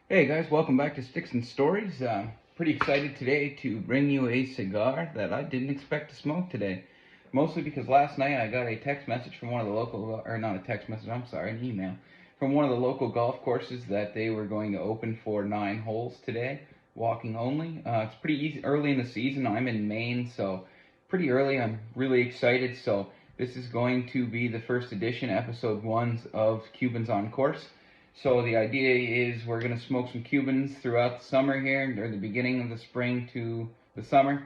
Hey guys, welcome back to Sticks and Stories. Pretty excited today to bring you a cigar that I didn't expect to smoke today. Mostly because last night I got a text message from one of the local, or not a text message, I'm sorry, an email from one of the local golf courses that they were going to open for 9 holes today, walking only. It's pretty easy, early in the season. I'm in Maine, so pretty early. I'm really excited. So this is going to be the first edition, episode 1 of Cubans on Course. So the idea is we're going to smoke some Cubans throughout the summer here, or the beginning of the spring to the summer.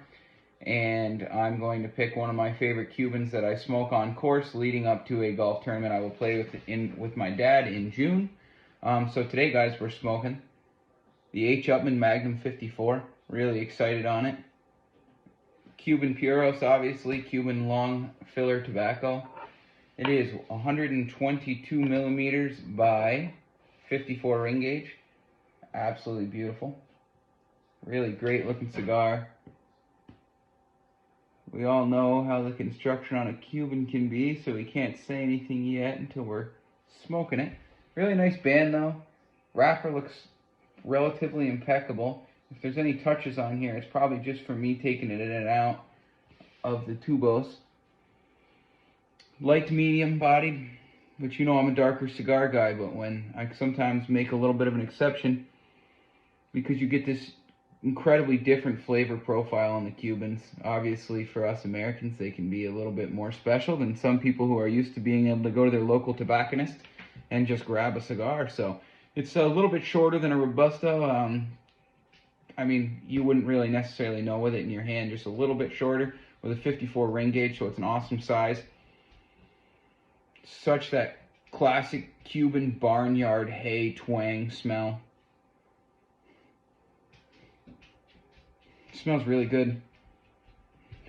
And I'm going to pick one of my favorite Cubans that I smoke on course leading up to a golf tournament I will play with my dad in June. So today, guys, we're smoking the H.Upmann Magnum 54. Really excited on it. Cuban Puros, obviously, Cuban long filler tobacco. It is 122 millimeters by 54 ring gauge. Absolutely beautiful. Really great looking cigar. We all know how the construction on a Cuban can be, so we can't say anything yet until we're smoking it. Really nice band though. Wrapper looks relatively impeccable. If there's any touches on here, it's probably just for me taking it in and out of the tubos. Light to medium bodied, but you know I'm a darker cigar guy, but when I sometimes make a little bit of an exception because you get this incredibly different flavor profile on the Cubans. Obviously for us Americans they can be a little bit more special than some people who are used to being able to go to their local tobacconist and just grab a cigar. So it's a little bit shorter than a Robusto. I mean, you wouldn't really necessarily know with it in your hand, just a little bit shorter with a 54 ring gauge, so it's an awesome size. Such that classic Cuban barnyard hay twang smell. It smells really good.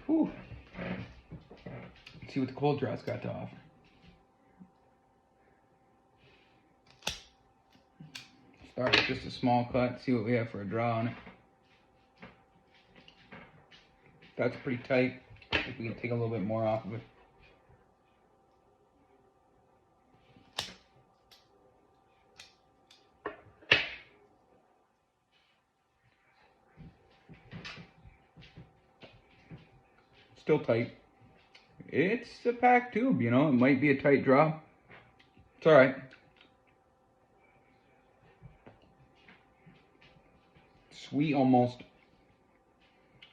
Whew. Let's see what the cold draw's got to offer. Start with just a small cut, see what we have for a draw on it. That's pretty tight. I think we can take a little bit more off of it. Still tight. It's a packed tube, you know. It might be a tight draw. It's alright. Sweet almost.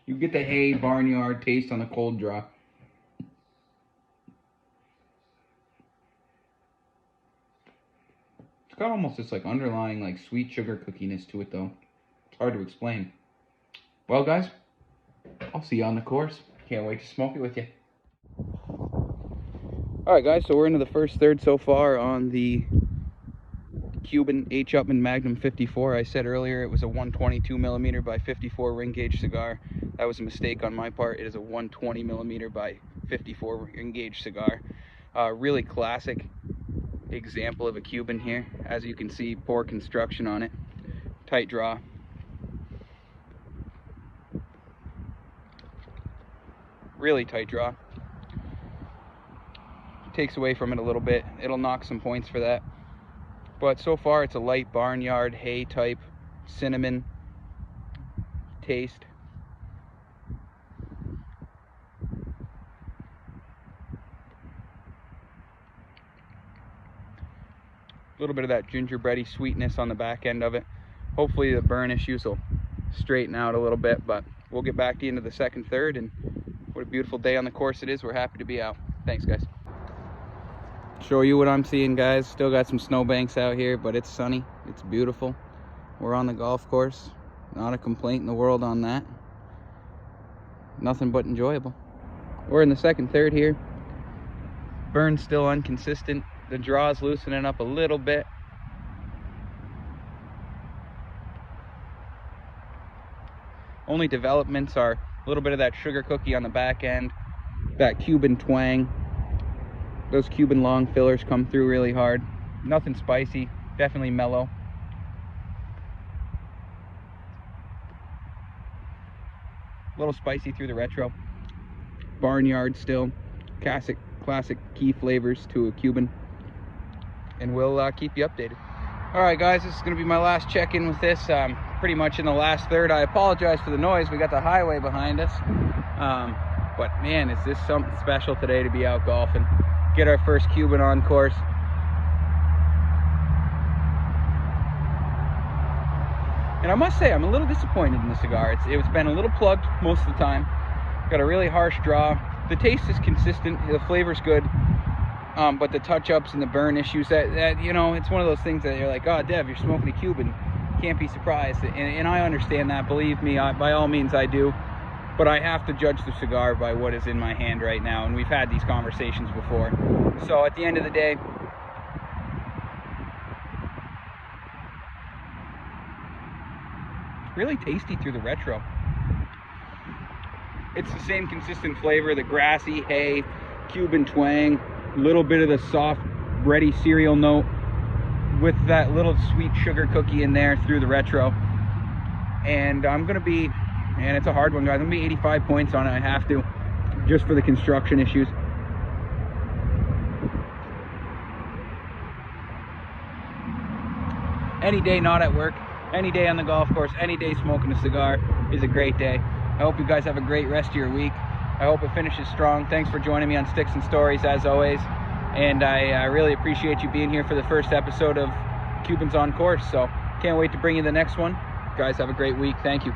You get the hay barnyard taste on the cold draw. It's got almost this like underlying like sweet sugar cookiness to it though. It's hard to explain. Well guys, I'll see you on the course. Can't wait to smoke it with you. Alright guys, so we're into the first third so far on the Cuban H.Upmann Magnum 54. I said earlier it was a 122 millimeter by 54 ring gauge cigar. That was a mistake on my part. It is a 120 millimeter by 54 ring gauge cigar. Really classic example of a Cuban here. As you can see, poor construction on it. Tight draw. Really tight draw. Takes away from it a little bit. It'll knock some points for that. But so far it's a light barnyard hay type cinnamon taste. A little bit of that gingerbready sweetness on the back end of it. Hopefully the burn issues will straighten out a little bit, but we'll get back into the second third, and what a beautiful day on the course it is. We're happy to be out. Thanks guys. Show you what I'm seeing guys. Still got some snowbanks out here, but it's sunny. It's beautiful. We're on the golf course. Not a complaint in the world on that. Nothing but enjoyable. We're in the second third here. Burn's still inconsistent. The draw's loosening up a little bit. Only developments are a little bit of that sugar cookie on the back end, that Cuban twang. Those Cuban long fillers come through really hard. Nothing spicy, definitely mellow. A little spicy through the retro. Barnyard still. Classic key flavors to a Cuban. and we'll keep you updated. All right, guys, this is going to be my last check-in with this. Pretty much in the last third. I apologize for the noise. We got the highway behind us. But man, is this something special today to be out golfing. Get our first Cuban on course. And I must say, I'm a little disappointed in the cigar. It's been a little plugged most of the time. Got a really harsh draw. The taste is consistent. The flavor's good. But the touch-ups and the burn issues, that you know, it's one of those things that you're like, oh, Dev, you're smoking a Cuban. Can't be surprised. And I understand that. Believe me, by all means, I do. But I have to judge the cigar by what is in my hand right now. And we've had these conversations before. So at the end of the day, really tasty through the retro. It's the same consistent flavor, the grassy hay, Cuban twang, little bit of the soft bready cereal note with that little sweet sugar cookie in there through the retro. And I'm gonna be, and it's a hard one, guys, I'm gonna be 85 points on it. I have to, just for the construction issues. Any day not at work, any day on the golf course, any day smoking a cigar is a great day. I hope you guys have a great rest of your week. I hope it finishes strong. Thanks for joining me on Sticks and Stories, as always. And I really appreciate you being here for the first episode of Cubans on Course. So can't wait to bring you the next one. Guys, have a great week. Thank you.